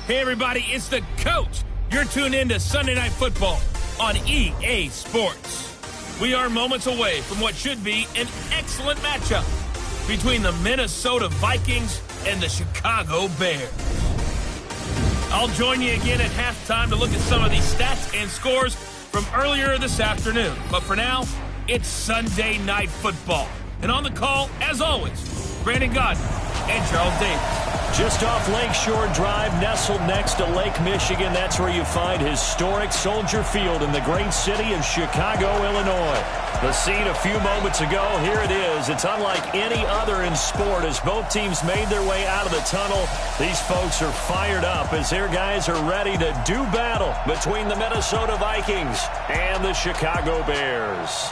Hey, everybody, it's the coach. You're tuned in to Sunday Night Football on EA Sports. We are moments away from what should be an excellent matchup between the Minnesota Vikings and the Chicago Bears. I'll join you again at halftime to look at some of these stats and scores from earlier this afternoon. But for now, it's Sunday Night Football. And on the call, as always, Brandon Godden and Charles Davis. Just off Lakeshore Drive, nestled next to Lake Michigan. That's where you find historic Soldier Field in the great city of Chicago, Illinois. The scene a few moments ago, here it is. It's unlike any other in sport as both teams made their way out of the tunnel. These folks are fired up as their guys are ready to do battle between the Minnesota Vikings and the Chicago Bears.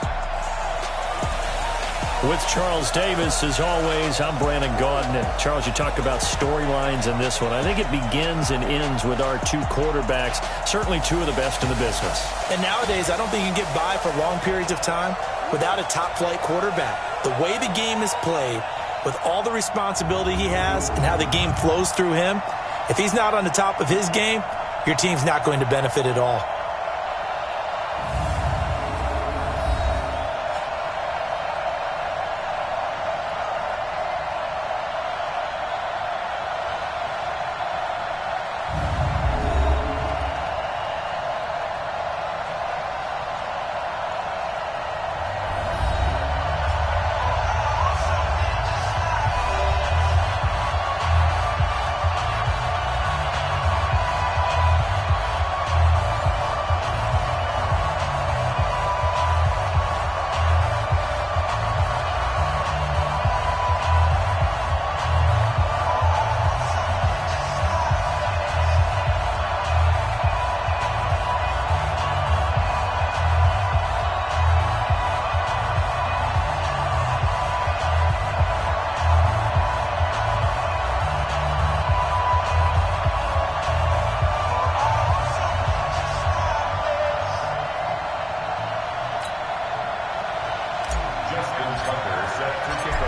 With Charles Davis, as always, I'm Brandon Gaudin. And Charles, you talked about storylines in this one. I think it begins and ends with our two quarterbacks, certainly two of the best in the business. And nowadays, I don't think you can get by for long periods of time without a top-flight quarterback. The way the game is played, with all the responsibility he has and how the game flows through him, if he's not on the top of his game, your team's not going to benefit at all.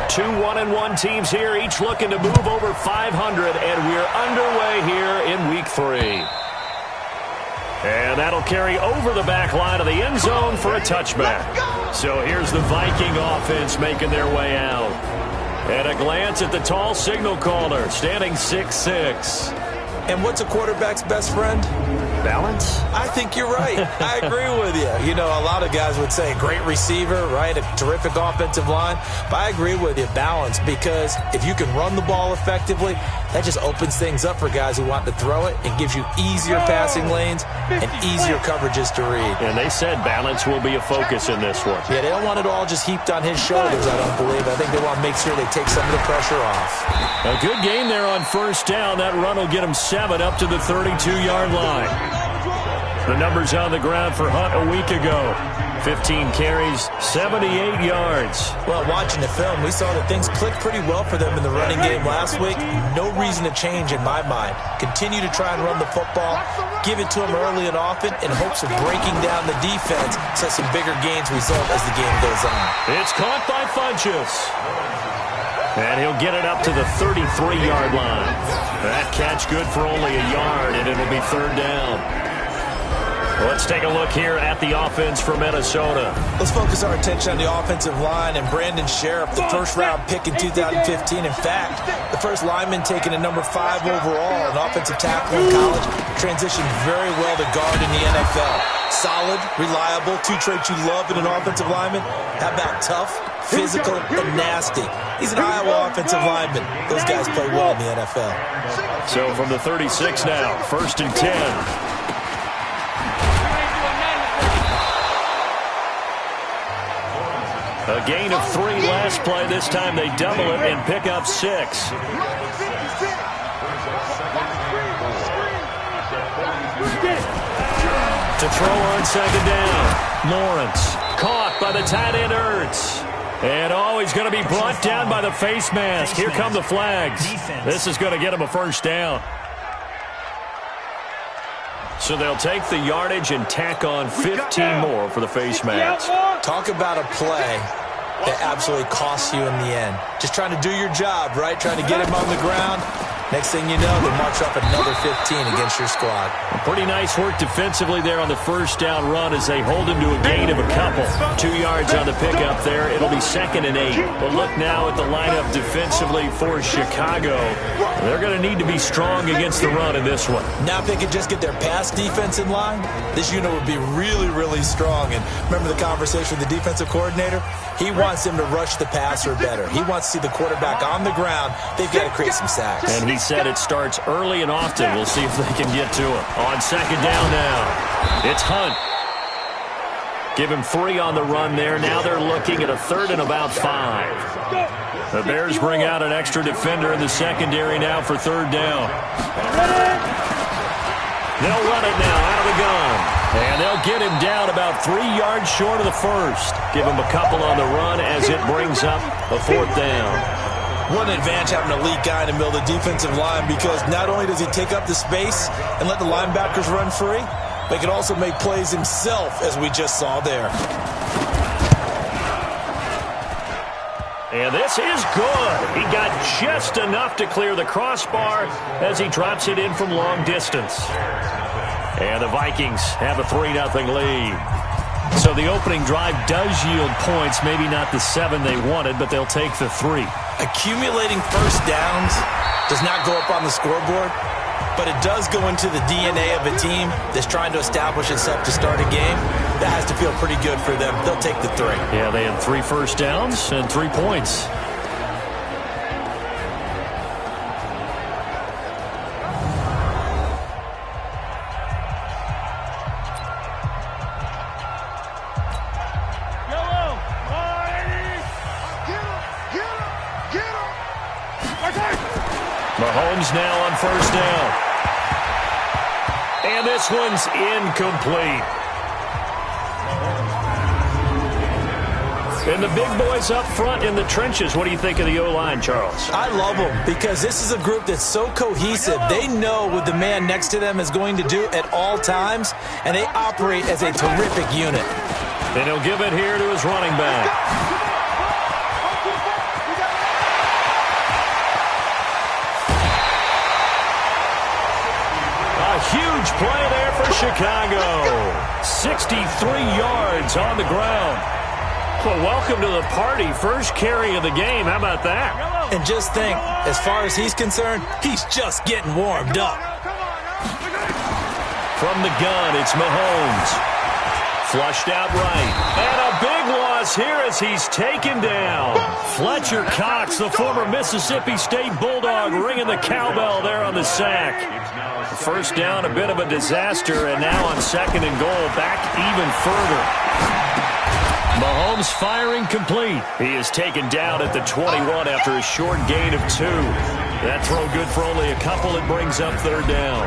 Two 1-1 teams here, each looking to move over 500, and we're underway here in Week 3. And that'll carry over the back line of the end zone for a touchback. So here's the Viking offense making their way out. And a glance at the tall signal caller, standing 6'6". And what's a quarterback's best friend? Balance? I think you're right. I agree with you. You know, a lot of guys would say great receiver, right? A terrific offensive line. But I agree with you, balance, because if you can run the ball effectively, that just opens things up for guys who want to throw it and gives you easier passing lanes and easier coverages to read. And they said balance will be a focus in this one. Yeah, they don't want it all just heaped on his shoulders, I don't believe. I think they want to make sure they take some of the pressure off. A good game there on first down. That run will get him 7 up to the 32-yard line. The numbers on the ground for Hunt a week ago. 15 carries, 78 yards. Well, watching the film, we saw that things clicked pretty well for them in the running game last week. No reason to change in my mind. Continue to try and run the football, give it to them early and often in hopes of breaking down the defense so some bigger gains result as the game goes on. It's caught by Funchess. And he'll get it up to the 33-yard line. That catch good for only a yard, and it'll be third down. Let's take a look here at the offense for Minnesota. Let's focus our attention on the offensive line and Brandon Sheriff, the first-round pick in 2015. In fact, the first lineman taken at number 5 overall, an offensive tackle in college, transitioned very well to guard in the NFL. Solid, reliable, two traits you love in an offensive lineman. How about tough, physical, and nasty? He's an Iowa offensive lineman. Those guys play well in the NFL. So from the 36 now, 1st and 10. A gain of 3 last play. This time they double it and pick up 6. To throw on second down. Lawrence caught by the tight end Ertz. And he's going to be brought down by the face mask. Here come the flags. This is going to get him a first down. So they'll take the yardage and tack on 15 more for the face mask. Talk about a play that absolutely costs you in the end. Just trying to do your job, right? Trying to get him on the ground. Next thing you know, they march up another 15 against your squad. Pretty nice work defensively there on the first down run as they hold him to a gain of a couple. 2 yards on the pickup there. It'll be 2nd and 8. But look now at the lineup defensively for Chicago. They're going to need to be strong against the run in this one. Now if they could just get their pass defense in line, this unit would be really, really strong. And remember the conversation with the defensive coordinator? He wants them to rush the passer better. He wants to see the quarterback on the ground. They've got to create some sacks. And he said it starts early and often. We'll see if they can get to him. On 2nd down now, it's Hunt. Give him 3 on the run there. Now they're looking at a 3rd and about 5. The Bears bring out an extra defender in the secondary now for 3rd down. They'll run it now out of the gun. And they'll get him down about 3 yards short of the first. Give him a couple on the run as it brings up a 4th down. What an advantage having an elite guy in the middle of the defensive line, because not only does he take up the space and let the linebackers run free, but he can also make plays himself, as we just saw there. And this is good. He got just enough to clear the crossbar as he drops it in from long distance. And the Vikings have a 3-0 lead. So the opening drive does yield points, maybe not the 7 they wanted, but they'll take the 3. Accumulating first downs does not go up on the scoreboard, but it does go into the DNA of a team that's trying to establish itself to start a game. That has to feel pretty good for them. They'll take the 3. Yeah, they had 3 first downs and 3 points. Mahomes now on 1st down. And this one's incomplete. And the big boys up front in the trenches. What do you think of the O-line, Charles? I love them because this is a group that's so cohesive. They know what the man next to them is going to do at all times, and they operate as a terrific unit. And he'll give it here to his running back. Huge play there for Chicago. 63 yards on the ground. Well, welcome to the party. First carry of the game. How about that? And just think, as far as he's concerned, he's just getting warmed up. From the gun, it's Mahomes. Flushed out right. And a big loss here as he's taken down. Fletcher Cox, the former Mississippi State Bulldog, ringing the cowbell there on the sack. First down, a bit of a disaster, and now on 2nd and goal, back even further. Mahomes firing complete. He is taken down at the 21 after a short gain of 2. That throw good for only a couple. It brings up 3rd down.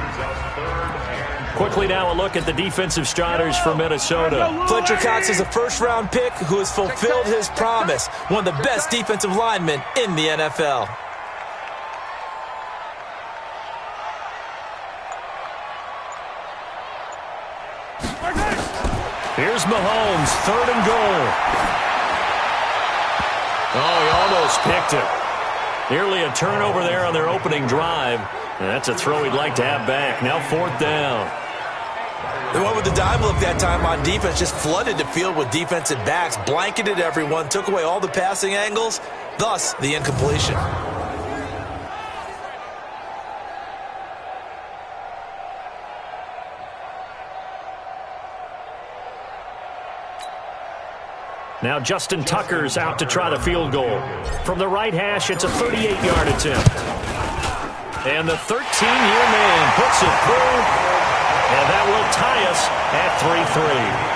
Quickly now a look at the defensive starters for Minnesota. Fletcher Cox is a first-round pick who has fulfilled his promise. One of the best defensive linemen in the NFL. Here's Mahomes, 3rd and goal. Oh, he almost picked it. Nearly a turnover there on their opening drive. And that's a throw he'd like to have back. Now 4th down. They went with the dime look that time on defense, just flooded the field with defensive backs, blanketed everyone, took away all the passing angles, thus the incompletion. Now Justin Tucker's out to try the field goal. From the right hash, it's a 38-yard attempt. And the 13-year man puts it through. And that will tie us at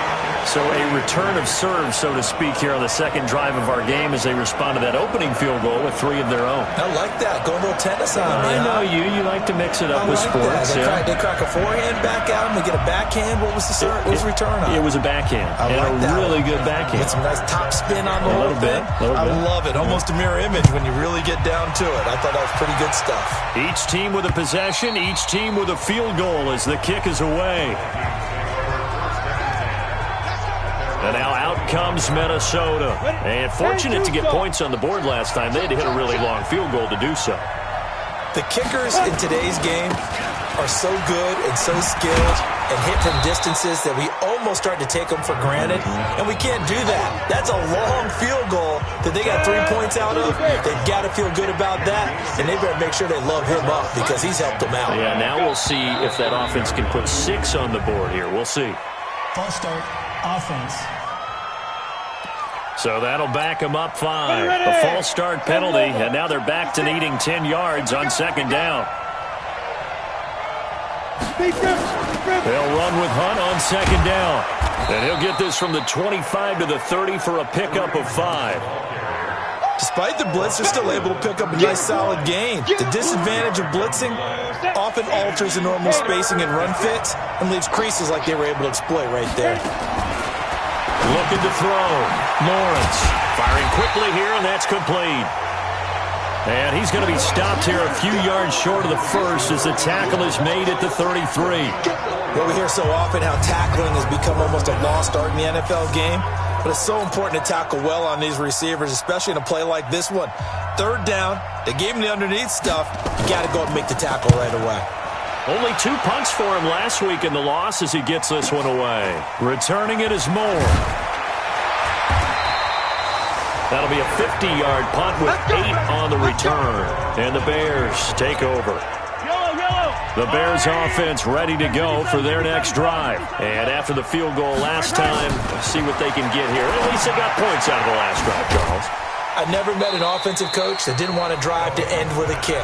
3-3. So a return of serve, so to speak, here on the 2nd drive of our game as they respond to that opening field goal with 3 of their own. I like that. Go a little tennis on me. I know you. You like to mix it up with sports. They crack a forehand back at him. They get a backhand. What was the serve? What was the return on? It was a backhand. I like that. Really good backhand. Get some nice top spin on the whole thing. I love it. Almost a mirror image when you really get down to it. I thought that was pretty good stuff. Each team with a possession. Each team with a field goal as the kick is away. And now out comes Minnesota. And fortunate to get points on the board last time. They had to hit a really long field goal to do so. The kickers in today's game are so good and so skilled and hit from distances that we almost start to take them for granted, and we can't do that. That's a long field goal that they got 3 points out of. They've got to feel good about that, and they better make sure they love him up because he's helped them out. Yeah, now we'll see if that offense can put 6 on the board here. We'll see. False start, offense. So that'll back them up 5. A false start penalty, and now they're back to needing 10 yards on second down. They'll run with Hunt on second down. And he'll get this from the 25 to the 30 for a pickup of 5. Despite the blitz, they're still able to pick up a nice solid gain. The disadvantage of blitzing often alters the normal spacing and run fits and leaves creases like they were able to exploit right there. Looking to throw. Lawrence firing quickly here, and that's complete. And he's going to be stopped here a few yards short of the first as the tackle is made at the 33. Well, we hear so often how tackling has become almost a lost art in the NFL game, but it's so important to tackle well on these receivers, especially in a play like this one. Third down, they gave him the underneath stuff. You got to go and make the tackle right away. Only 2 punts for him last week in the loss as he gets this one away. Returning it is Moore. That'll be a 50-yard punt with 8 on the return. And the Bears take over. The Bears offense ready to go for their next drive. And after the field goal last time, see what they can get here. At least they got points out of the last drive, Charles. I never met an offensive coach that didn't want to drive to end with a kick.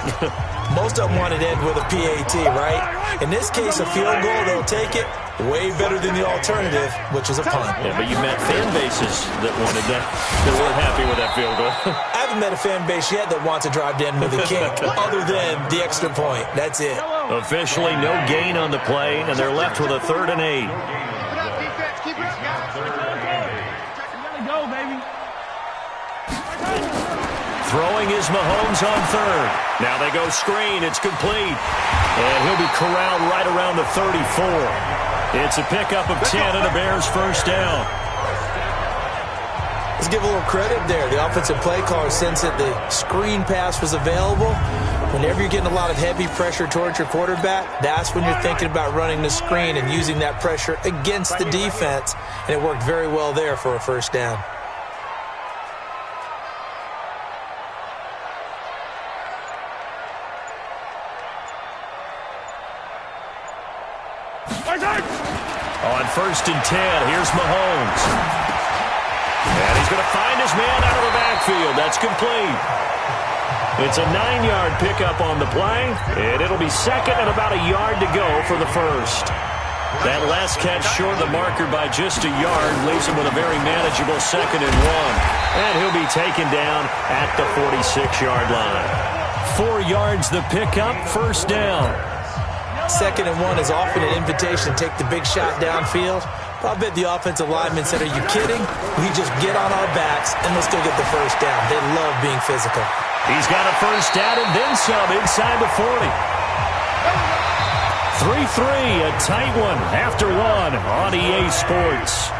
Most of them wanted to end with a PAT, right? In this case, a field goal, they'll take it. Way better than the alternative, which is a punt. Yeah, but you met fan bases that wanted that, that weren't happy with that field goal. I haven't met a fan base yet that wants to drive to end with a kick, other than the extra point. That's it. Officially, no gain on the play, and they're left with a 3rd and 8. Throwing is Mahomes on 3rd. Now they go screen. It's complete. And he'll be corralled right around the 34. It's a pickup of 10 and a Bears first down. Let's give a little credit there. The offensive play caller sensed that the screen pass was available. Whenever you're getting a lot of heavy pressure towards your quarterback, that's when you're thinking about running the screen and using that pressure against the defense. And it worked very well there for a first down. On 1st and 10, here's Mahomes. And he's going to find his man out of the backfield. That's complete. It's a 9-yard pickup on the play, and it'll be 2nd and about a yard to go for the first. That last catch short of the marker by just a yard leaves him with a very manageable 2nd and 1. And he'll be taken down at the 46-yard line. 4 yards the pickup, first down. 2nd and 1 is often an invitation to take the big shot downfield. But I bet the offensive lineman said, are you kidding? We just get on our backs and let's go get the first down. They love being physical. He's got a first down and then some inside the 40. 3-3, a tight one after 1 on EA Sports.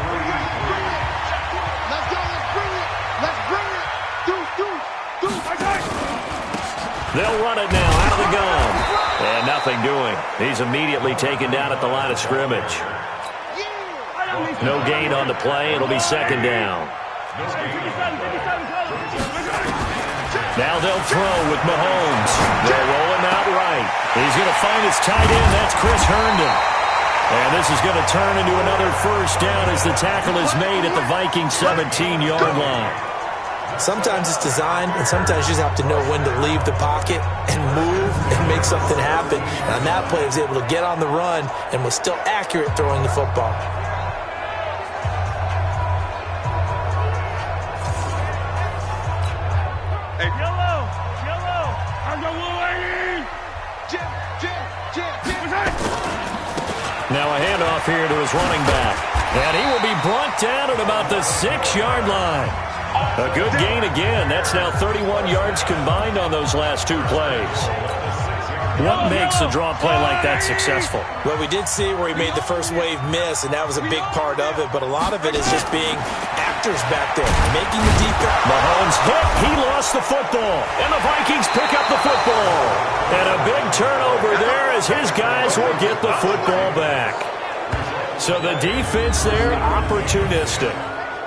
They'll run it now out of the gun. And nothing doing. He's immediately taken down at the line of scrimmage. No gain on the play. It'll be 2nd down. Now they'll throw with Mahomes. They'll roll him out right. He's going to find his tight end. That's Chris Herndon. And this is going to turn into another first down as the tackle is made at the Vikings 17-yard line. Sometimes it's designed, and sometimes you just have to know when to leave the pocket and move and make something happen. And on that play, he was able to get on the run and was still accurate throwing the football. Now a handoff here to his running back. And he will be brought down at about the 6-yard line. A good gain again. That's now 31 yards combined on those last 2 plays. What makes a draw play like that successful? Well, we did see where he made the first wave miss, and that was a big part of it. But a lot of it is just being actors back there, making the defense. Mahomes hit. He lost the football. And the Vikings pick up the football. And a turnover there as his guys will get the football back. So the defense there, opportunistic.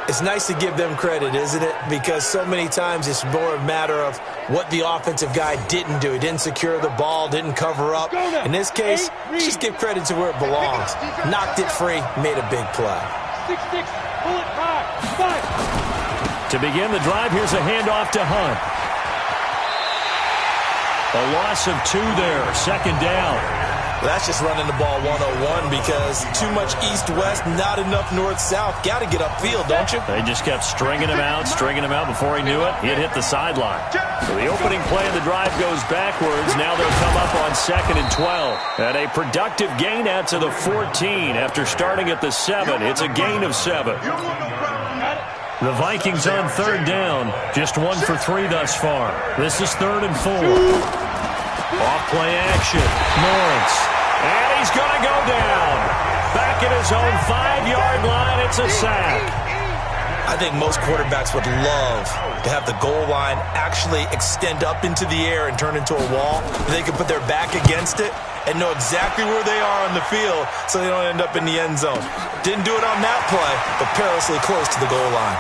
It's nice to give them credit, isn't it? Because so many times it's more a matter of what the offensive guy didn't do. He didn't secure the ball, didn't cover up. In this case, just give credit to where it belongs. Knocked it free, made a big play. 6-6, pull it back. To begin the drive, here's a handoff to Hunt. A loss of 2 there, second down. Well, that's just running the ball 101 because too much east-west, not enough north-south. Got to get upfield, don't you? They just kept stringing him out before he knew it. He'd hit the sideline. So the opening play of the drive goes backwards. Now they'll come up on 2nd and 12. And a productive gain out to the 14 after starting at the 7. It's a gain of 7. The Vikings on 3rd down. Just 1 for 3 thus far. This is 3rd and 4. Off play action. Lawrence. And he's going to go down. Back at his own 5-yard line. It's a sack. I think most quarterbacks would love to have the goal line actually extend up into the air and turn into a wall. They can put their back against it and know exactly where they are on the field so they don't end up in the end zone. Didn't do it on that play, but perilously close to the goal line.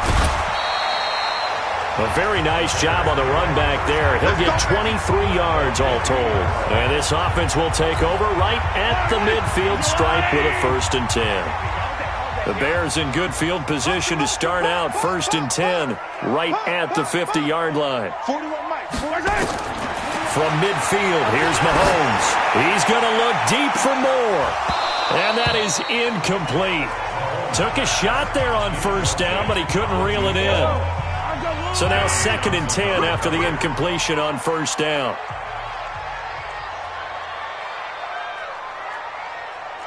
A very nice job on the run back there. He'll get 23 yards all told. And this offense will take over right at the midfield stripe with a 1st and 10. The Bears in good field position to start out 1st and 10 right at the 50-yard line. From midfield, here's Mahomes. He's going to look deep for more. And that is incomplete. Took a shot there on 1st down, but he couldn't reel it in. So now 2nd and 10 after the incompletion on 1st down.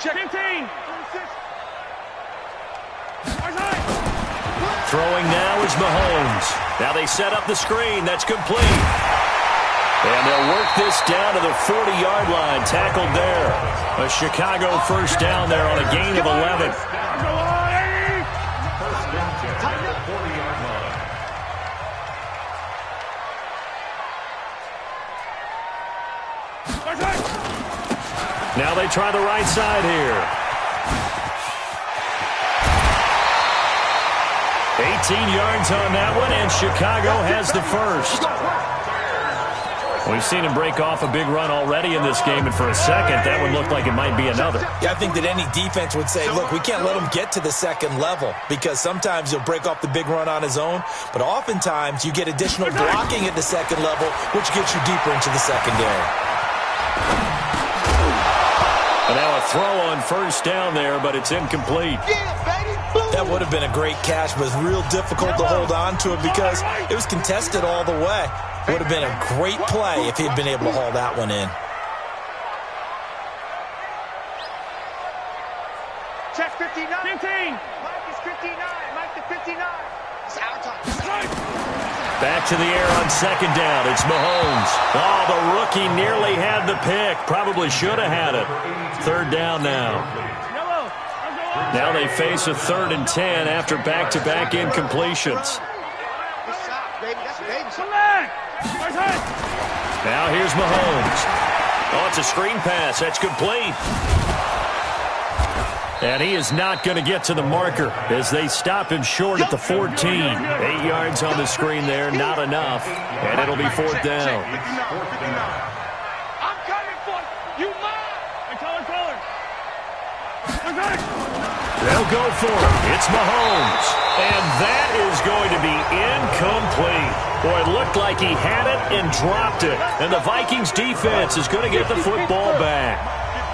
Check 15. Throwing now is Mahomes. Now they set up the screen. That's complete. And they'll work this down to the 40-yard line. Tackled there. A Chicago 1st down there on a gain of 11. Now they try the right side here. 18 yards on that one, and Chicago has the 1st. We've seen him break off a big run already in this game, and for a second, that would look like it might be another. Yeah, I think that any defense would say, look, we can't let him get to the 2nd level because sometimes he'll break off the big run on his own, but oftentimes you get additional blocking at the 2nd level, which gets you deeper into the secondary. And now a throw on 1st down there, but it's incomplete. That would have been a great catch, but it's real difficult to hold on to it because it was contested all the way. Would have been a great play if he'd been able to haul that one in. Check 59. 15. Mike is 59. Mike to 59. It's our time. Back to the air on 2nd down. It's Mahomes. Oh, the rookie nearly had the pick. Probably should have had it. 3rd down now. Now they face a 3rd and 10 after back-to-back incompletions. Now here's Mahomes. Oh, it's a screen pass. That's complete. And he is not going to get to the marker as they stop him short at the 14. 8 yards on the screen there, not enough. And it'll be 4th down. I'm coming for you, man. Color. They'll go for it. It's Mahomes. And that is going to be incomplete. Boy, it looked like he had it and dropped it. And the Vikings defense is going to get the football back.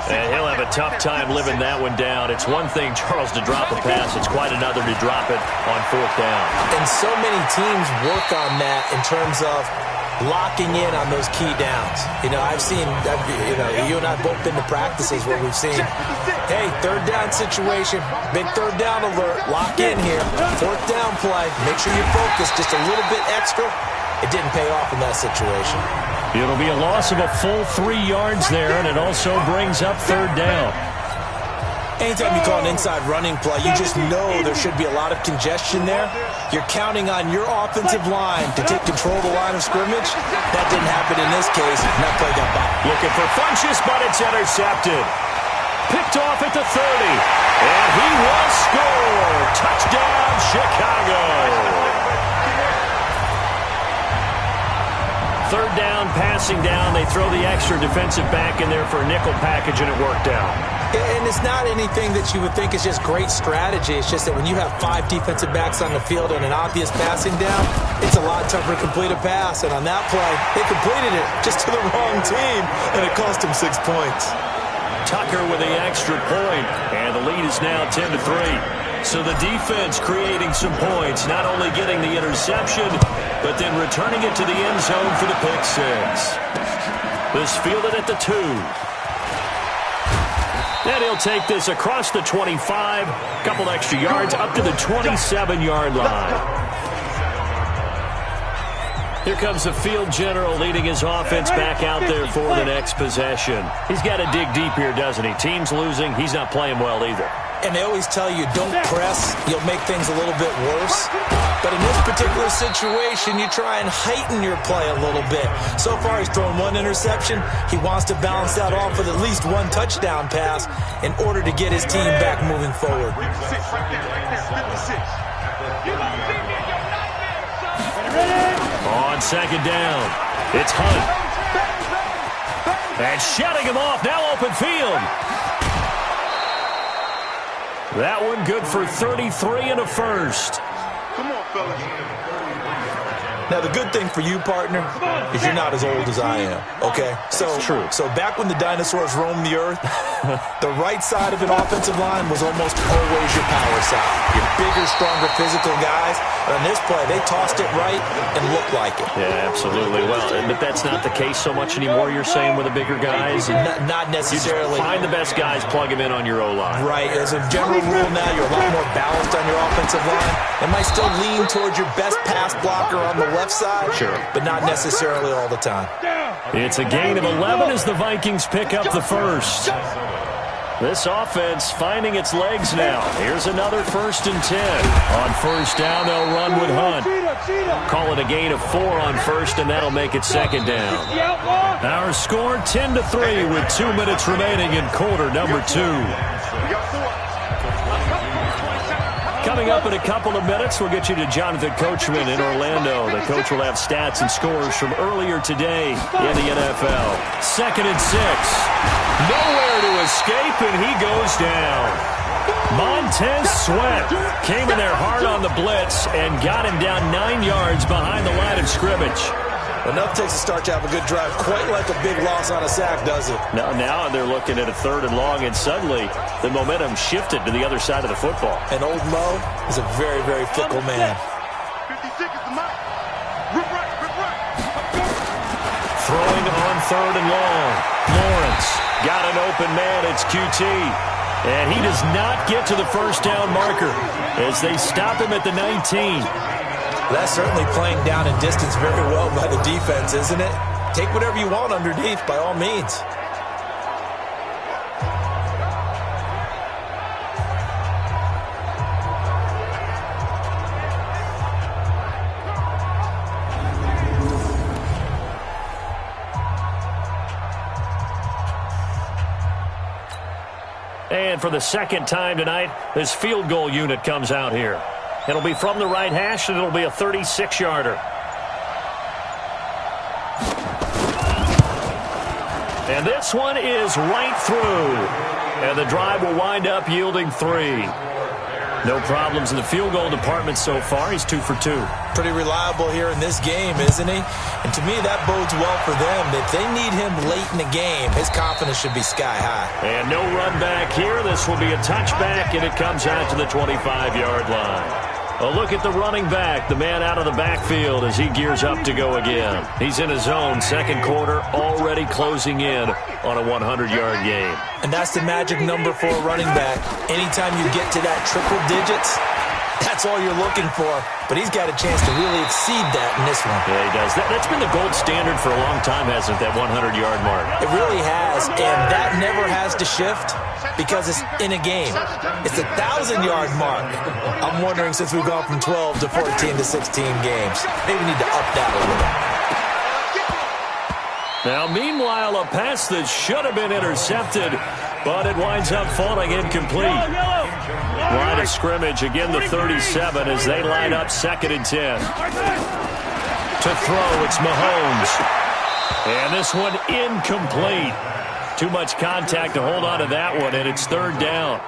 And he'll have a tough time living that one down. It's one thing, Charles, to drop a pass. It's quite another to drop it on 4th down. And so many teams work on that in terms of locking in on those key downs. I've seen, you and I both been to practices where we've seen, hey, 3rd down situation, big 3rd down alert, lock in here, 4th down play, make sure you focus just a little bit extra. It didn't pay off in that situation. It'll be a loss of a full 3 yards there, and it also brings up 3rd down. Anytime you call an inside running play, you just know there should be a lot of congestion there. You're counting on your offensive line to take control of the line of scrimmage. That didn't happen in this case, and that play got by. Looking for Funchess, but it's intercepted. Picked off at the 30. And he will score. Touchdown, Chicago. Third down, passing down. They throw the extra defensive back in there for a nickel package, and it worked out. And it's not anything that you would think is just great strategy. It's just that when you have 5 defensive backs on the field and an obvious passing down, it's a lot tougher to complete a pass. And on that play, they completed it just to the wrong team, and it cost them 6 points. Tucker with the extra point, and the lead is now 10-3. So the defense creating some points, not only getting the interception, but then returning it to the end zone for the pick 6. This fielded at the 2. And he'll take this across the 25, couple extra yards up to the 27-yard line. Here comes the field general leading his offense back out there for the next possession. He's got to dig deep here, doesn't he? Team's losing. He's not playing well either. And they always tell you, don't press. You'll make things a little bit worse. But in this particular situation, you try and heighten your play a little bit. So far, he's thrown 1 interception. He wants to balance that off with at least 1 touchdown pass in order to get his team back moving forward. On second down, it's Hunt. And shutting him off, now open field. That one good for 33 and a first. Come on, fellas. Now, the good thing for you, partner, is you're not as old as I am, okay? So, true. So back when the dinosaurs roamed the earth, the right side of an offensive line was almost always your power side. Your bigger, stronger, physical guys. But on this play, they tossed it right and looked like it. Yeah, absolutely. Well, but that's not the case so much anymore, you're saying, with the bigger guys? Not necessarily. Find the best guys, plug them in on your O-line. Right. As a general rule now, you're a lot more balanced on your offensive line. It might still lean towards your best pass blocker on the left side, sure, but not necessarily all the time. It's a gain of 11 as the Vikings pick up the first. This offense finding its legs now. Here's another 1st and 10. On first down, they'll run with Hunt. Call it a gain of 4 on first, and that'll make it second down. Our score 10-3 with 2 minutes remaining in quarter number 2. Coming up in a couple of minutes, we'll get you to Jonathan Coachman in Orlando. The coach will have stats and scores from earlier today in the NFL. 2nd and 6. Nowhere to escape, and he goes down. Montez Sweat came in there hard on the blitz and got him down 9 yards behind the line of scrimmage. Enough takes a start to have a good drive. Quite like a big loss on a sack, does it? Now they're looking at a 3rd and long, and suddenly the momentum shifted to the other side of the football. And old Mo is a very, very fickle man. 56 is the mark. Rip right. Throwing on 3rd and long. Lawrence got an open man. It's QT. And he does not get to the first down marker as they stop him at the 19. That's certainly playing down in distance very well by the defense, isn't it? Take whatever you want underneath, by all means. And for the second time tonight, this field goal unit comes out here. It'll be from the right hash, and it'll be a 36-yarder. And this one is right through. And the drive will wind up yielding 3. No problems in the field goal department so far. He's 2 for 2. Pretty reliable here in this game, isn't he? And to me, that bodes well for them. If they need him late in the game, his confidence should be sky high. And no run back here. This will be a touchback, and it comes out to the 25-yard line. A look at the running back, the man out of the backfield as he gears up to go again. He's in his own second quarter, already closing in on a 100-yard game. And that's the magic number for a running back. Anytime you get to that triple digits, That's all you're looking for, but he's got a chance to really exceed that in this one. Yeah, he does. That's been the gold standard for a long time, hasn't it, that 100-yard mark? It really has, and that never has to shift because it's in a game. It's a 1,000-yard mark. I'm wondering, since we've gone from 12 to 14 to 16 games, maybe we need to up that a little. Now, meanwhile, a pass that should have been intercepted, but it winds up falling incomplete. Line of scrimmage, again the 37 as they line up 2nd and 10. To throw, it's Mahomes. And this one incomplete. Too much contact to hold on to that one, and it's 3rd down.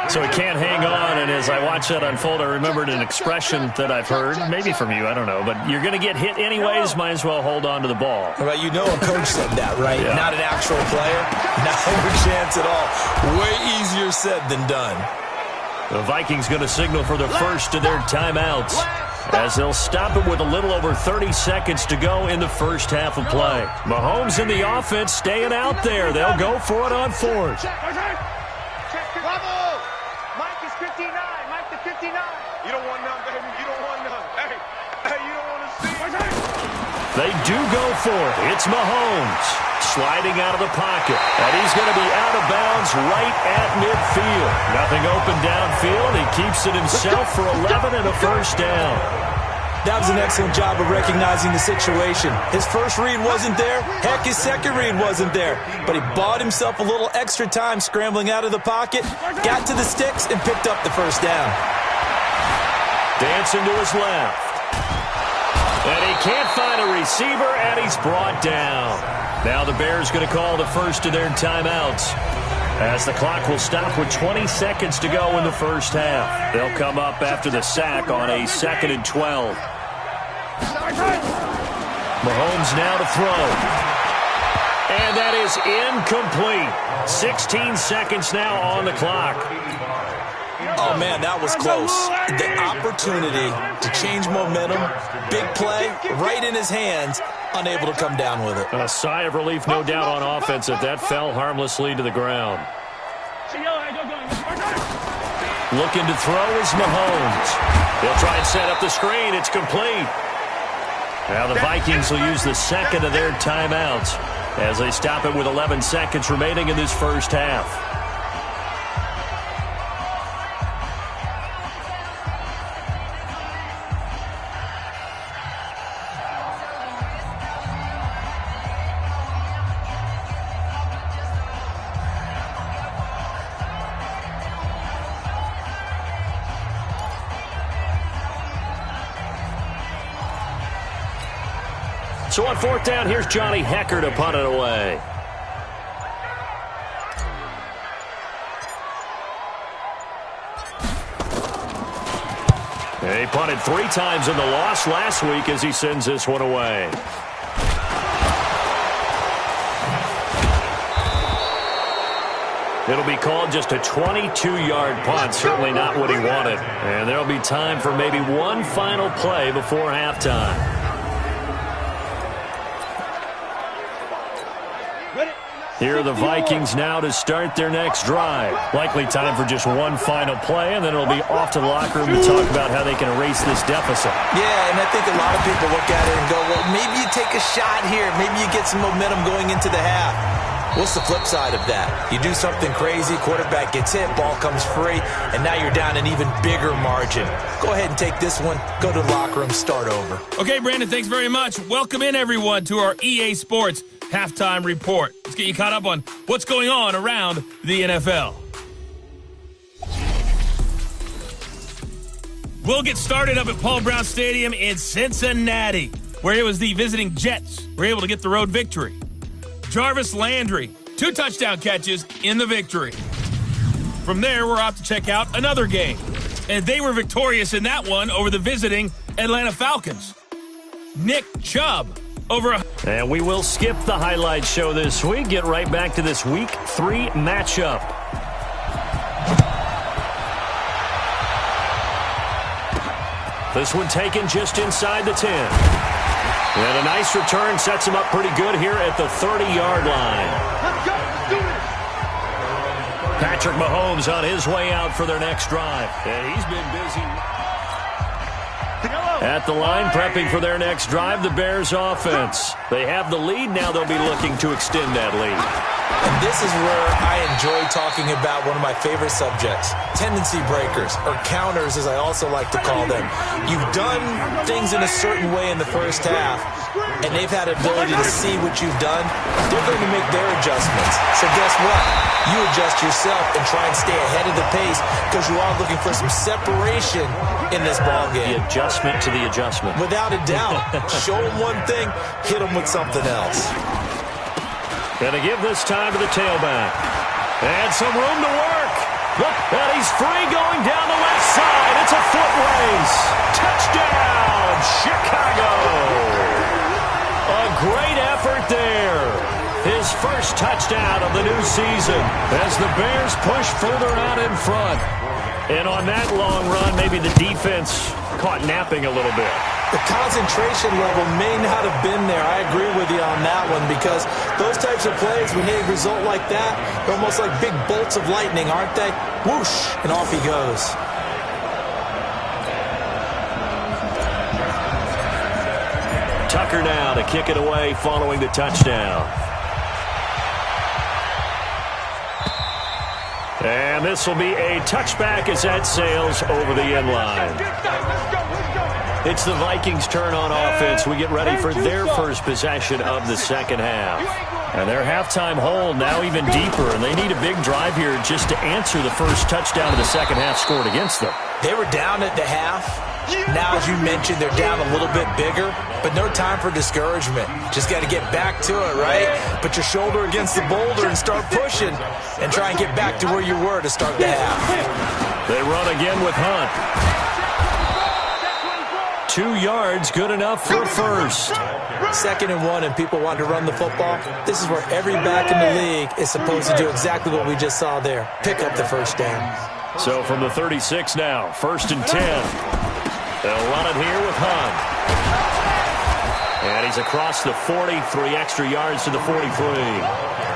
So he can't hang on, and as I watch that unfold, I remembered an expression that I've heard, maybe from you, I don't know, but you're going to get hit anyways, might as well hold on to the ball. Well, you know a coach said that, right? Yeah. Not an actual player. Not a chance at all. Way easier said than done. The Vikings going to signal for the first of their timeouts as they'll stop it with a little over 30 seconds to go in the first half of play. Mahomes and the offense staying out there. They'll go for it on 4th. Bravo! Mike is 59. Mike the 59. You don't want none, baby. You don't want none. Hey, you don't want to see. They do go for it. It's Mahomes sliding out of the pocket. And he's going to be out of bounds right at midfield. Nothing open downfield. He keeps it himself for 11 and a first down. That was an excellent job of recognizing the situation. His first read wasn't there. Heck, his second read wasn't there. But he bought himself a little extra time scrambling out of the pocket, got to the sticks, and picked up the first down. Dancing to his left. And he can't find a receiver, and he's brought down. Now the Bears going to call the first of their timeouts, as the clock will stop with 20 seconds to go in the first half. They'll come up after the sack on a 2nd and 12. Mahomes now to throw. And that is incomplete. 16 seconds now on the clock. Oh, man, that was close. The opportunity to change momentum, big play, right in his hands, unable to come down with it. A sigh of relief, no doubt, on offense that fell harmlessly to the ground. Looking to throw is Mahomes. He'll try and set up the screen. It's complete. Now the Vikings will use the second of their timeouts as they stop it with 11 seconds remaining in this first half. So on 4th down, here's Johnny Hecker to punt it away. He punted 3 times in the loss last week as he sends this one away. It'll be called just a 22-yard punt, certainly not what he wanted. And there'll be time for maybe one final play before halftime. Here are the Vikings now to start their next drive. Likely time for just one final play, and then it'll be off to the locker room to talk about how they can erase this deficit. Yeah, and I think a lot of people look at it and go, well, maybe you take a shot here. Maybe you get some momentum going into the half. What's the flip side of that? You do something crazy, quarterback gets hit, ball comes free, and now you're down an even bigger margin. Go ahead and take this one, go to the locker room, start over. Okay, Brandon, thanks very much. Welcome in, everyone, to our EA Sports Halftime Report. Let's get you caught up on what's going on around the NFL. We'll get started up at Paul Brown Stadium in Cincinnati, where it was the visiting Jets were able to get the road victory. Jarvis Landry, 2 touchdown catches in the victory. From there, we're off to check out another game. And they were victorious in that one over the visiting Atlanta Falcons. Nick Chubb over a... And we will skip the highlight show this week. Get right back to this Week 3 matchup. This one taken just inside the 10. And a nice return sets him up pretty good here at the 30-yard line. Let's go. Let's do Patrick Mahomes on his way out for their next drive. And he's been busy. At the line, prepping for their next drive, the Bears offense. They have the lead. Now they'll be looking to extend that lead. And this is where I enjoy talking about one of my favorite subjects, tendency breakers, or counters as I also like to call them. You've done things in a certain way in the first half, and they've had ability to see what you've done. They're going to make their adjustments. So guess what? You adjust yourself and try and stay ahead of the pace because you are looking for some separation in this ballgame. The adjustment to the adjustment. Without a doubt. Show them one thing, hit them with something else. Going to give this time to the tailback. And some room to work. Look, and he's free going down the left side. It's a foot race. Touchdown, Chicago. A great effort there. His first touchdown of the new season as the Bears push further out in front. And on that long run, maybe the defense caught napping a little bit. The concentration level may not have been there. I agree with you on that one because those types of plays, when they result like that, they're almost like big bolts of lightning, aren't they? Whoosh, and off he goes. Tucker now to kick it away following the touchdown. And this will be a touchback as that sails over the end line. It's the Vikings' turn on offense. We get ready for their first possession of the second half. And their halftime hole now even deeper, and they need a big drive here just to answer the first touchdown of the second half scored against them. They were down at the half. Now, as you mentioned, they're down a little bit bigger, but no time for discouragement. Just got to get back to it, right? Put your shoulder against the boulder and start pushing and try and get back to where you were to start the half. They run again with Hunt. 2 yards, good enough for a first. 2nd and 1, and people want to run the football. This is where every back in the league is supposed to do exactly what we just saw there. Pick up the first down. So from the 36 now, 1st and 10. They'll run it here with Hunt. And he's across the 40, 3 extra yards to the 43.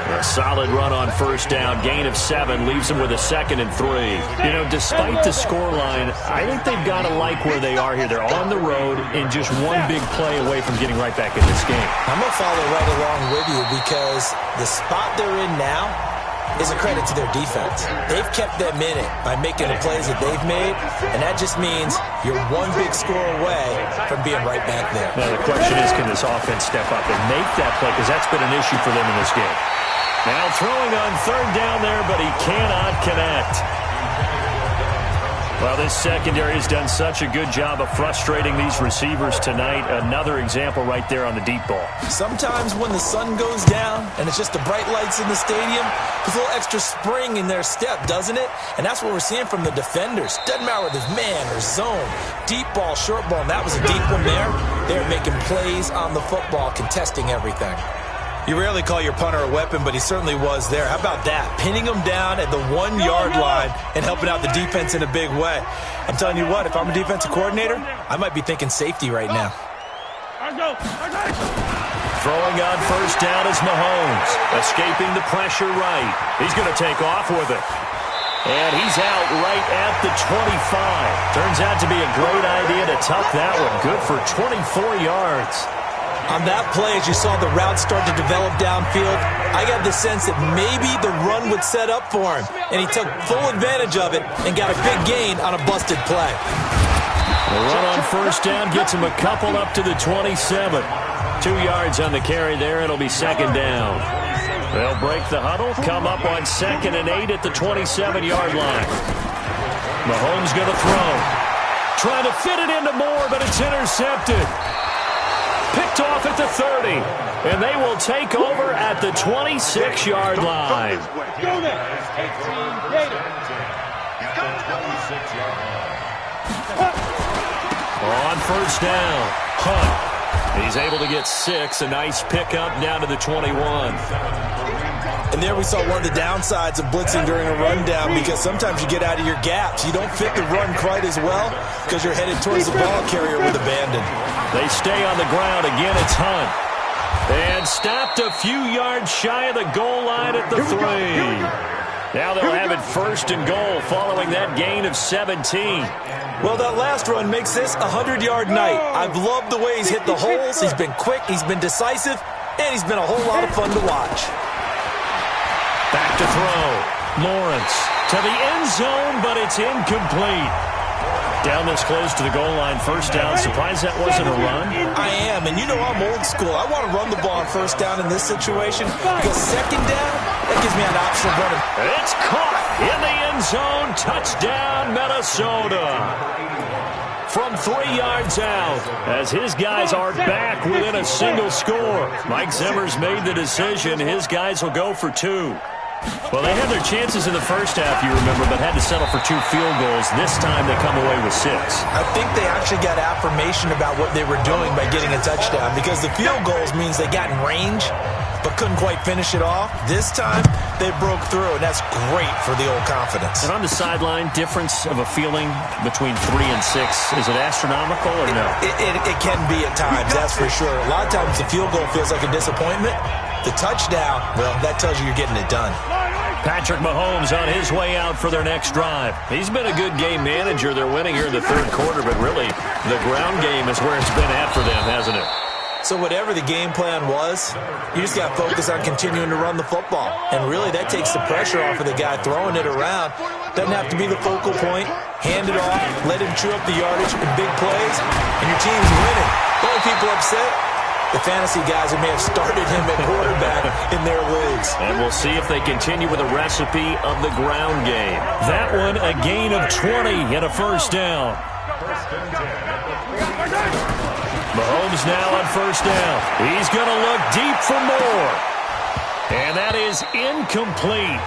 A solid run on first down, gain of 7, leaves them with a 2nd and 3. You know, despite the scoreline, I think they've got to like where they are here. They're on the road and just one big play away from getting right back in this game. I'm going to follow right along with you because the spot they're in now is a credit to their defense. They've kept them in it by making the plays that they've made, and that just means you're one big score away from being right back there. Now, the question is, can this offense step up and make that play? Because that's been an issue for them in this game. Now throwing on 3rd down there, but he cannot connect. Well, this secondary has done such a good job of frustrating these receivers tonight. Another example right there on the deep ball. Sometimes when the sun goes down and it's just the bright lights in the stadium, there's a little extra spring in their step, doesn't it? And that's what we're seeing from the defenders. Doesn't matter whether it's man or zone, deep ball, short ball, and that was a deep one there. They're making plays on the football, contesting everything. You rarely call your punter a weapon, but he certainly was there. How about that? Pinning him down at the 1-yard line and helping out the defense in a big way. I'm telling you what, if I'm a defensive coordinator, I might be thinking safety right now. Throwing on first down is Mahomes. Escaping the pressure right. He's going to take off with it. And he's out right at the 25. Turns out to be a great idea to tuck that one. Good for 24 yards. On that play, as you saw the route start to develop downfield, I got the sense that maybe the run would set up for him. And he took full advantage of it and got a big gain on a busted play. The run on first down gets him a couple up to the 27. 2 yards on the carry there. It'll be 2nd down. They'll break the huddle, come up on 2nd and 8 at the 27-yard line. Mahomes going to throw. Trying to fit it into Moore, but it's intercepted. Picked off at the 30, and they will take over at the 26-yard line. On first down, Hunt. He's able to get 6, a nice pickup down to the 21. And there we saw one of the downsides of blitzing during a rundown because sometimes you get out of your gaps. You don't fit the run quite as well because you're headed towards the ball carrier with abandon. They stay on the ground. Again, it's Hunt. And stopped a few yards shy of the goal line at the 3. Now they'll have it 1st and goal following that gain of 17. Well, that last run makes this a 100-yard night. I've loved the way he's hit the holes. He's been quick, he's been decisive, and he's been a whole lot of fun to watch. Back to throw. Lawrence to the end zone, but it's incomplete. Down this close to the goal line, 1st down. Surprised that wasn't a run? I am, and you know I'm old school. I want to run the ball on 1st down in this situation because 2nd down, that gives me an option of running. It's caught in the end zone. Touchdown, Minnesota. From 3 yards out, as his guys are back within a single score. Mike Zimmer's made the decision. His guys will go for 2. Well, they had their chances in the 1st half, you remember, but had to settle for 2 field goals. This time they come away with 6. I think they actually got affirmation about what they were doing by getting a touchdown because the field goals means they got in range but couldn't quite finish it off. This time they broke through, and that's great for the old confidence. And on the sideline, difference of a feeling between 3 and 6, is it astronomical or no? It can be at times, that's for sure. A lot of times the field goal feels like a disappointment. The touchdown, well, that tells you you're getting it done. Patrick Mahomes on his way out for their next drive. He's been a good game manager. They're winning here in the 3rd quarter, but really the ground game is where it's been at for them, hasn't it? So whatever the game plan was, you just got to focus on continuing to run the football. And really that takes the pressure off of the guy throwing it around. Doesn't have to be the focal point. Hand it off, let him chew up the yardage in big plays, and your team's winning. The only people upset, the fantasy guys who may have started him at quarterback in their leagues. And we'll see if they continue with a recipe of the ground game. That one, a gain of 20 and a 1st down. Mahomes now on 1st down. He's going to look deep for more. And that is incomplete.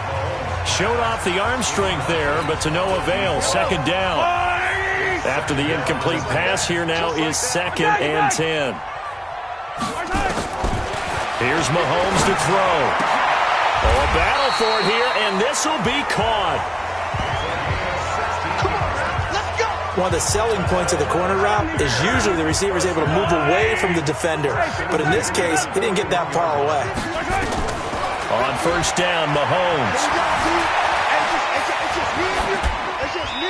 Showed off the arm strength there, but to no avail. 2nd down. After the incomplete pass, here now is 2nd and 10. Here's Mahomes to throw. Oh, a battle for it here, and this will be caught. One of the selling points of the corner route is usually the receiver is able to move away from the defender. But in this case, he didn't get that far away. On 1st down, Mahomes.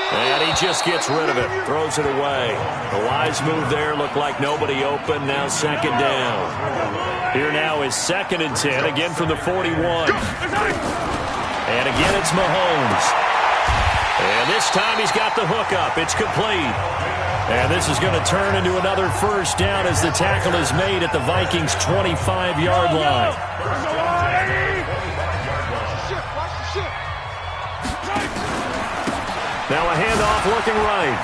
And he just gets rid of it, throws it away. The wise move there, looked like nobody open, now 2nd down. Here now is 2nd and 10, again from the 41. And again it's Mahomes. And this time he's got the hook up. It's complete. And this is going to turn into another 1st down as the tackle is made at the Vikings' 25-yard line. Now a handoff looking right.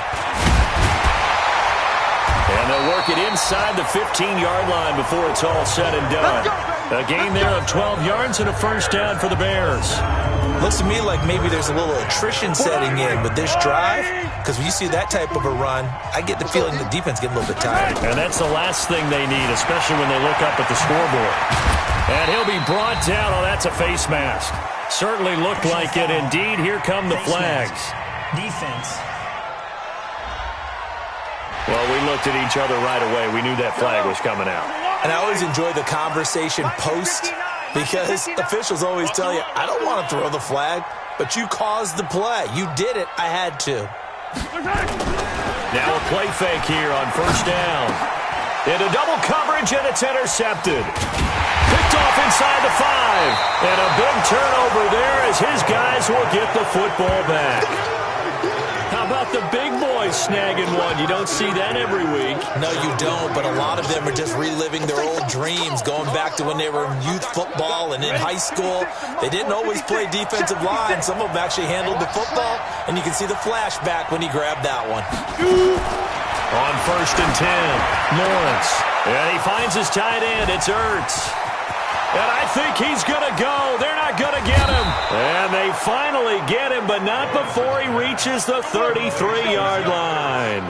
And they'll work it inside the 15-yard line before it's all said and done. A gain there of 12 yards and a 1st down for the Bears. Looks to me like maybe there's a little attrition setting in with this drive, because when you see that type of a run, I get the feeling the defense getting a little bit tired. And that's the last thing they need, especially when they look up at the scoreboard. And he'll be brought down. Oh, that's a face mask. Certainly looked like it. Indeed, here come the flags. Defense. Well, we looked at each other right away. We knew that flag was coming out. And I always enjoy the conversation post, because officials always tell you, I don't want to throw the flag, but you caused the play. You did it. I had to. Now a play fake here on 1st down. Into double coverage, and it's intercepted. Picked off inside the 5. And a big turnover there as his guys will get the football back. How about the big boys snagging one? You don't see that every week. No, you don't, but a lot of them are just reliving their old dreams, going back to when they were in youth football and in high school. They didn't always play defensive line. Some of them actually handled the football, and you can see the flashback when he grabbed that one. On 1st and 10, Lawrence. And he finds his tight end. It's Ertz. And I think he's going to go. They're not going to get him. And they finally get him, but not before he reaches the 33-yard line.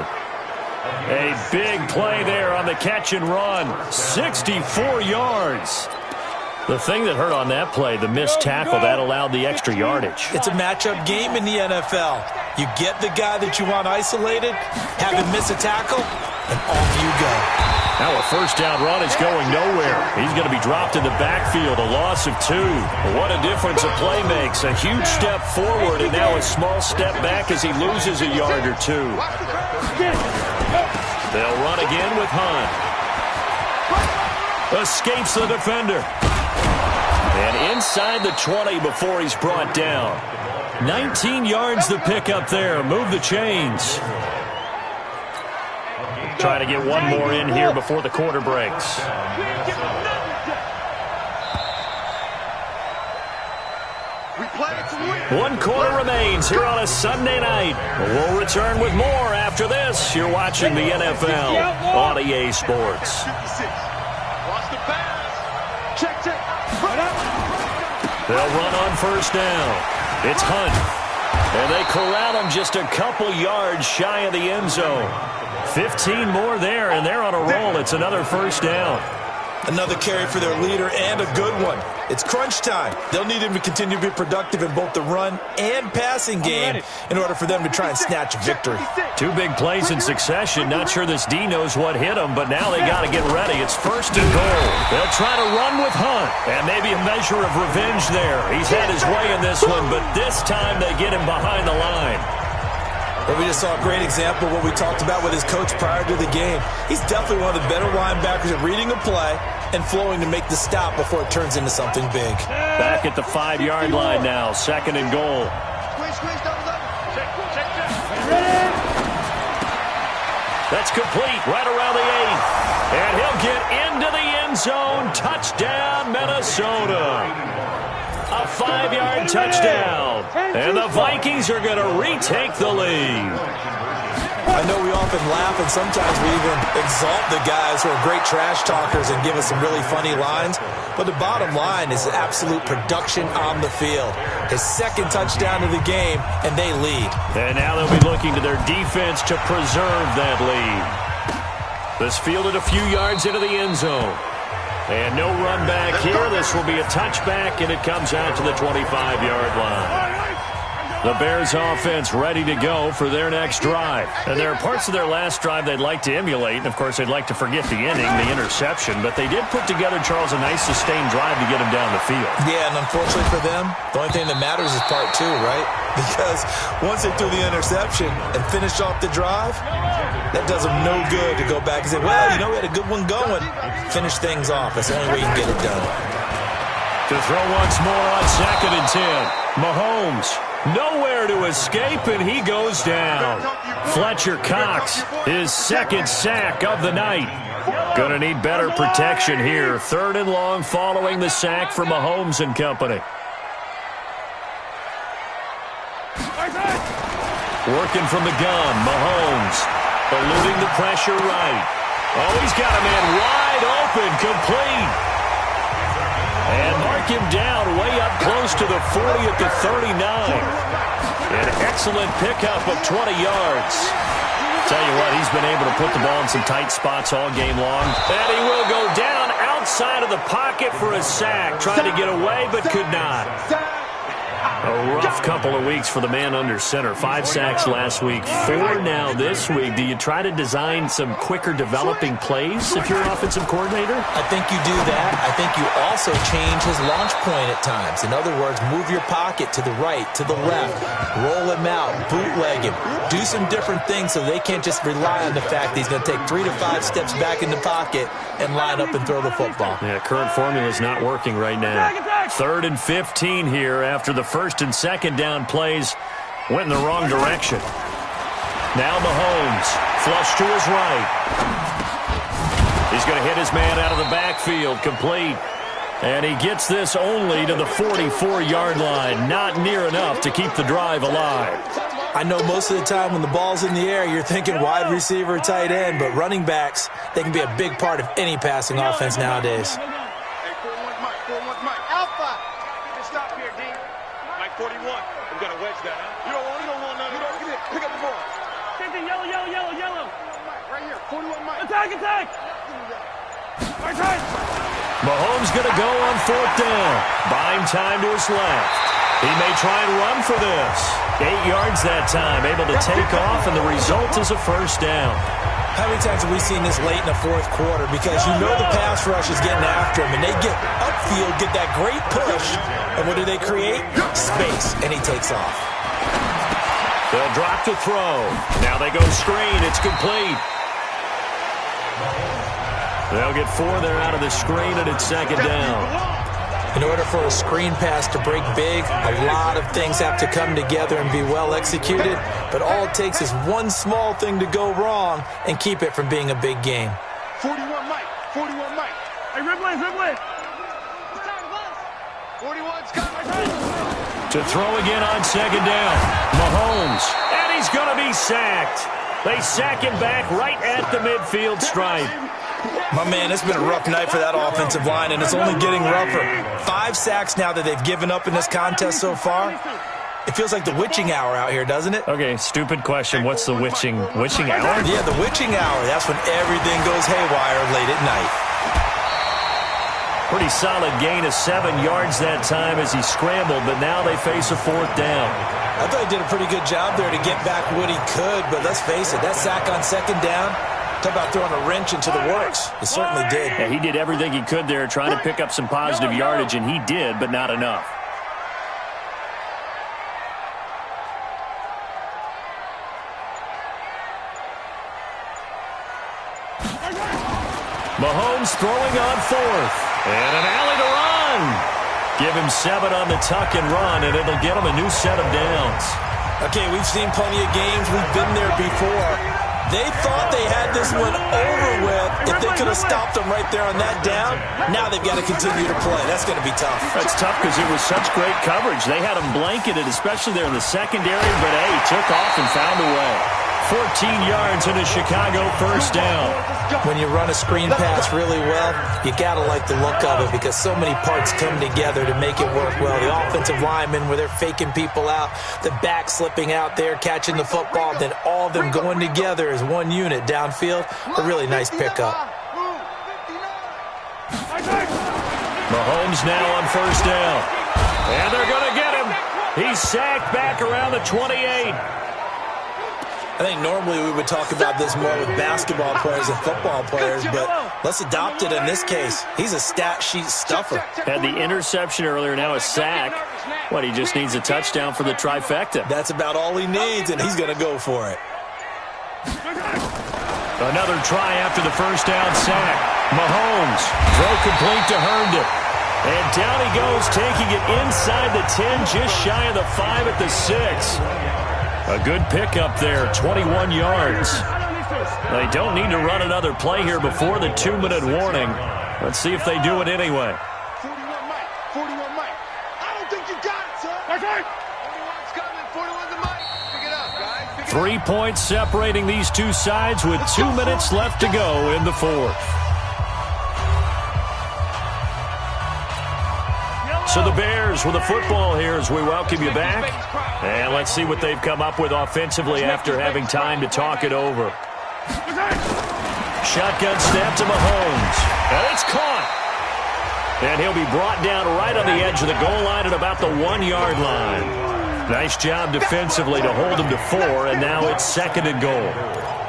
A big play there on the catch and run. 64 yards. The thing that hurt on that play, the missed tackle, that allowed the extra yardage. It's a matchup game in the NFL. You get the guy that you want isolated, have him miss a tackle, and off you go. Now a first down run is going nowhere. He's going to be dropped in the backfield, a loss of 2. What a difference a play makes. A huge step forward and now a small step back as he loses a yard or 2. They'll run again with Hunt. Escapes the defender. And inside the 20 before he's brought down. 19 yards to pick up there. Move the chains. Trying to get one more in here before the quarter breaks. One quarter remains here on a Sunday night. We'll return with more after this. You're watching the NFL on EA Sports. They'll run on first down. It's Hunt. And they corral him just a couple yards shy of the end zone. 15 more there, and they're on a roll. It's another first down. Another carry for their leader, and a good one. It's crunch time. They'll need him to continue to be productive in both the run and passing game in order for them to try and snatch a victory. 2 big plays in succession. Not sure this D knows what hit him, but now they got to get ready. It's first and goal. They'll try to run with Hunt, and maybe a measure of revenge there. He's had his way in this one, but this time they get him behind the line. Well, we just saw a great example of what we talked about with his coach prior to the game. He's definitely one of the better linebackers at reading a play and flowing to make the stop before it turns into something big. Back at the 5-yard line now, second and goal. That's complete right around the 8. And he'll get into the end zone. Touchdown, Minnesota. A 5-yard touchdown. And the Vikings are going to retake the lead. I know we often laugh and sometimes we even exalt the guys who are great trash talkers and give us some really funny lines. But the bottom line is absolute production on the field. His second touchdown of the game, and they lead. And now they'll be looking to their defense to preserve that lead. This fielded a few yards into the end zone. And no run back here. This will be a touchback, and it comes out to the 25-yard line. The Bears offense ready to go for their next drive. And there are parts of their last drive they'd like to emulate. And, of course, they'd like to forget the inning, the interception. But they did put together, Charles, a nice sustained drive to get them down the field. Yeah, and unfortunately for them, the only thing that matters is part 2, right? Because once they threw the interception and finished off the drive, that does them no good to go back and say, well, you know, we had a good one going. Finish things off. That's the only way you can get it done. To throw once more on second and 10. Mahomes. Nowhere to escape, and he goes down. Fletcher Cox, his second sack of the night. Gonna need better protection here. Third and long following the sack from Mahomes and company. Working from the gun, Mahomes. Eluding the pressure right. Oh, he's got a man wide open, complete. And mark him down way up close to the 40 at the 39. An excellent pickup of 20 yards. Tell you what, he's been able to put the ball in some tight spots all game long. And he will go down outside of the pocket for a sack. Trying to get away, but could not. A rough couple of weeks for the man under center. 5 sacks last week, 4 now this week. Do you try to design some quicker developing plays if you're an offensive coordinator? I think you do that. I think you also change his launch point at times. In other words, move your pocket to the right, to the left, roll him out, bootleg him, do some different things so they can't just rely on the fact that he's going to take 3 to 5 steps back in the pocket and line up and throw the football. Yeah, current formula is not working right now. 3rd and 15 here after the first and second down plays went in the wrong direction. Now Mahomes, flush to his right. He's going to hit his man out of the backfield, complete. And he gets this only to the 44-yard line. Not near enough to keep the drive alive. I know most of the time when the ball's in the air, you're thinking wide receiver, tight end, but running backs, they can be a big part of any passing offense nowadays. Stop here, D. Mike 41. I'm going to wedge that, huh? You don't want none. You don't get it. Pick up the ball. Yellow. Right here. 41 Mike. Attack. Right. Mahomes going to go on 4th down. Buying time to his left. He may try and run for this. 8 yards that time, able to take off, and the result is a first down. How many times have we seen this late in the fourth quarter? Because you know the pass rush is getting after him, and they get upfield, get that great push, and what do they create? Space, and he takes off. They'll drop to throw. Now they go screen. It's complete. They'll get 4 there out of the screen, and it's second down. In order for a screen pass to break big, a lot of things have to come together and be well executed, but all it takes is one small thing to go wrong and keep it from being a big game. 41 Mike. 41 Mike. Hey, Ripley. 41's coming. To throw again on second down. Mahomes. And he's going to be sacked. They sack him back right at the midfield stripe. My man, it's been a rough night for that offensive line, and it's only getting rougher. 5 sacks now that they've given up in this contest so far. It feels like the witching hour out here, doesn't it? Okay, stupid question. What's the witching hour? Yeah, the witching hour. That's when everything goes haywire late at night. Pretty solid gain of 7 yards that time as he scrambled, but now they face a 4th down. I thought he did a pretty good job there to get back what he could, but let's face it, that sack on second down, talk about throwing a wrench into the works. He certainly did. Yeah, he did everything he could there trying to pick up some positive yardage, and he did, but not enough. Mahomes throwing on 4th. And an alley to run. Give him 7 on the tuck and run, and it'll get him a new set of downs. Okay, we've seen plenty of games. We've been there before. They thought they had this one over with if they could have stopped them right there on that down. Now they've got to continue to play. That's going to be tough. That's tough because it was such great coverage. They had them blanketed, especially there in the secondary, but, hey, took off and found a way. 14 yards in a Chicago 1st down. When you run a screen pass really well, you got to like the look of it because so many parts come together to make it work well. The offensive linemen where they're faking people out, the back slipping out there, catching the football, then all of them going together as one unit downfield. A really nice pickup. Mahomes now on 1st down. And they're going to get him. He's sacked back around the 28. I think normally we would talk about this more with basketball players and football players, but let's adopt it in this case. He's a stat sheet stuffer. Had the interception earlier, now a sack. What, he just needs a touchdown for the trifecta. That's about all he needs, and he's going to go for it. Another try after the 1st down sack. Mahomes, throw complete to Herndon. And down he goes, taking it inside the 10, just shy of the 5 at the 6. A good pickup there, 21 yards. They don't need to run another play here before the 2-minute warning. Let's see if they do it anyway. 41 Mike. 41 Mike. I don't think you got it, sir. Okay. 41's coming. 41's the Mike. Pick it up, guys. Pick it 3 points separating these two sides with 2 minutes left to go in the 4th. So the Bears with the football here as we welcome you back. And let's see what they've come up with offensively after having time to talk it over. Shotgun snap to Mahomes. And it's caught. And he'll be brought down right on the edge of the goal line at about the 1-yard line. Nice job defensively to hold him to 4, and now it's 2nd and goal.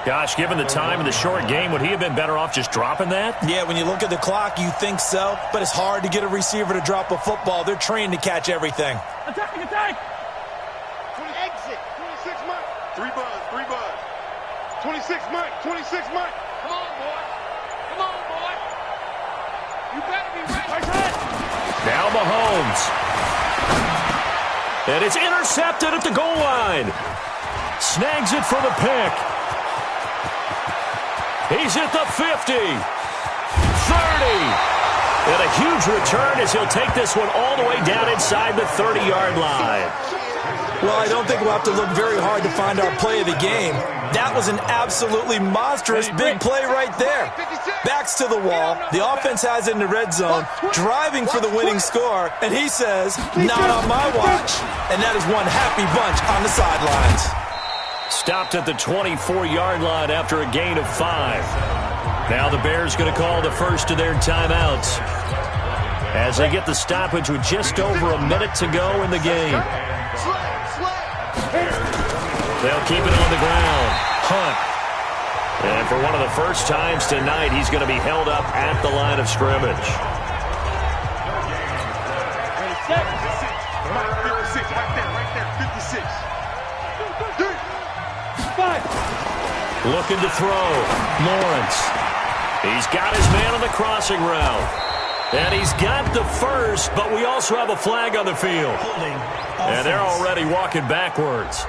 Gosh, given the time in the short game, would he have been better off just dropping that? Yeah, when you look at the clock, you think so, but it's hard to get a receiver to drop a football. They're trained to catch everything. Attack! Exit! 26 Mike. 3 buzz. 26 Mike. 26 Mike. Come on, boy. You better be ready. Now Mahomes. And it's intercepted at the goal line. Snags it for the pick. He's at the 50. 30. And a huge return as he'll take this one all the way down inside the 30-yard line. Well, I don't think we'll have to look very hard to find our play of the game. That was an absolutely monstrous big play right there. Backs to the wall. The offense has it in the red zone, driving for the winning score, and he says, not on my watch. And that is one happy bunch on the sidelines. Stopped at the 24-yard line after a gain of 5. Now the Bears going to call the first of their timeouts as they get the stoppage with just over a minute to go in the game. They'll keep it on the ground. Hunt. And for one of the first times tonight, he's going to be held up at the line of scrimmage. Looking to throw. Lawrence. He's got his man on the crossing route. And he's got the first, but we also have a flag on the field. And they're already walking backwards.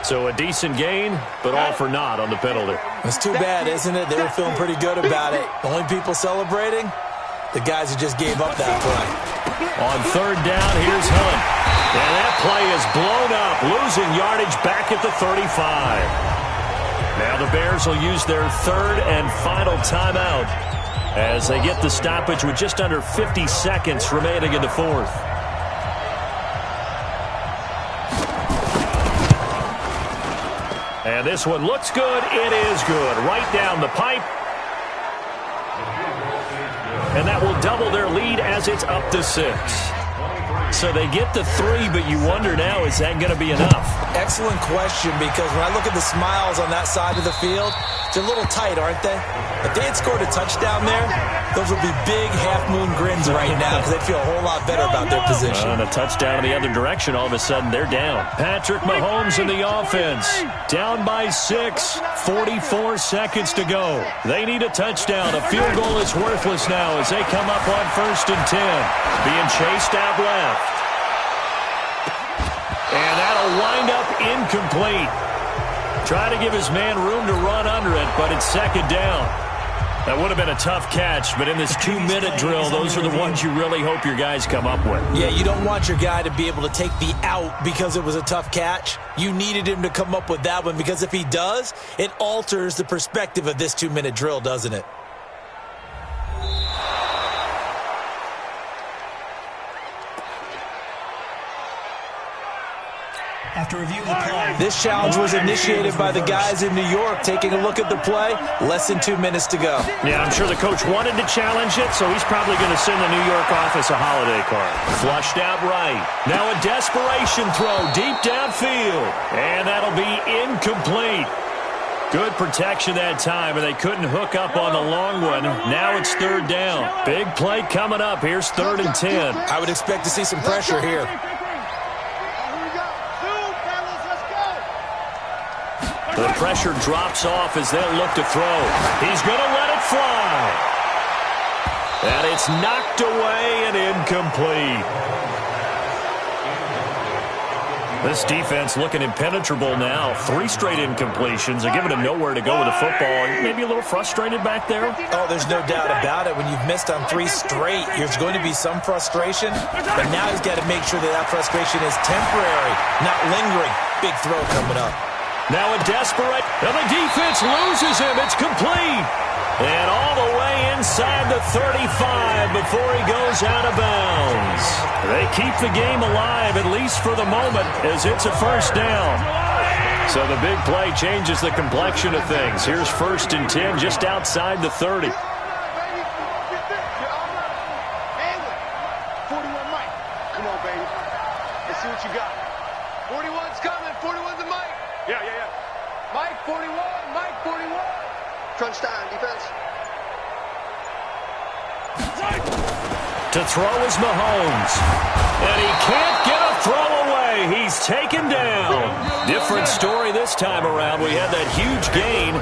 So a decent gain, but all for naught on the penalty. It's too bad, isn't it? They were feeling pretty good about it. The only people celebrating, the guys who just gave up that play. On third down, here's Hunt. And that play is blown up, losing yardage back at the 35. Now the Bears will use their third and final timeout as they get the stoppage with just under 50 seconds remaining in the fourth. And this one looks good. It is good. Right down the pipe. And that will double their lead as it's up to 6. So they get the 3, but you wonder now, is that going to be enough? Excellent question, because when I look at the smiles on that side of the field, they're a little tight, aren't they? If they had scored a touchdown there, those would be big half-moon grins right now because they'd feel a whole lot better about their position. And a touchdown in the other direction, all of a sudden they're down. Patrick Mahomes in the offense. Down by 6, 44 seconds to go. They need a touchdown. A field goal is worthless now as they come up on 1st and 10. Being chased out left. And that'll wind up incomplete. Trying to give his man room to run under it, but it's 2nd down. That would have been a tough catch, but in this 2-minute drill, those are the ones you really hope your guys come up with. Yeah, you don't want your guy to be able to take the out because it was a tough catch. You needed him to come up with that one, because if he does, it alters the perspective of this 2-minute drill, doesn't it? After reviewing the play, this challenge was initiated by the guys in New York. Taking a look at the play, less than 2 minutes to go. Yeah, I'm sure the coach wanted to challenge it, so he's probably going to send the New York office a holiday card. Flushed out right. Now a desperation throw deep downfield. And that'll be incomplete. Good protection that time, and they couldn't hook up on the long one. Now it's 3rd down. Big play coming up. Here's 3rd and 10. I would expect to see some pressure here. The pressure drops off as they'll look to throw. He's going to let it fly. And it's knocked away and incomplete. This defense looking impenetrable now. 3 straight incompletions. They're giving him nowhere to go with the football. Maybe a little frustrated back there? Oh, there's no doubt about it. When you've missed on 3 straight, there's going to be some frustration. But now he's got to make sure that frustration is temporary, not lingering. Big throw coming up. Now a desperate, and the defense loses him. It's complete. And all the way inside the 35 before he goes out of bounds. They keep the game alive, at least for the moment, as it's a 1st down. So the big play changes the complexion of things. Here's 1st and 10 just outside the 30. 41 Mike. Come on, baby. Let's see what you got. 41's coming. 41's a Mike. Yeah. Mike 41. Mike 41. Crunch time, defense. To throw is Mahomes. And he can't get a throw away. He's taken down. Different story this time around. We had that huge gain.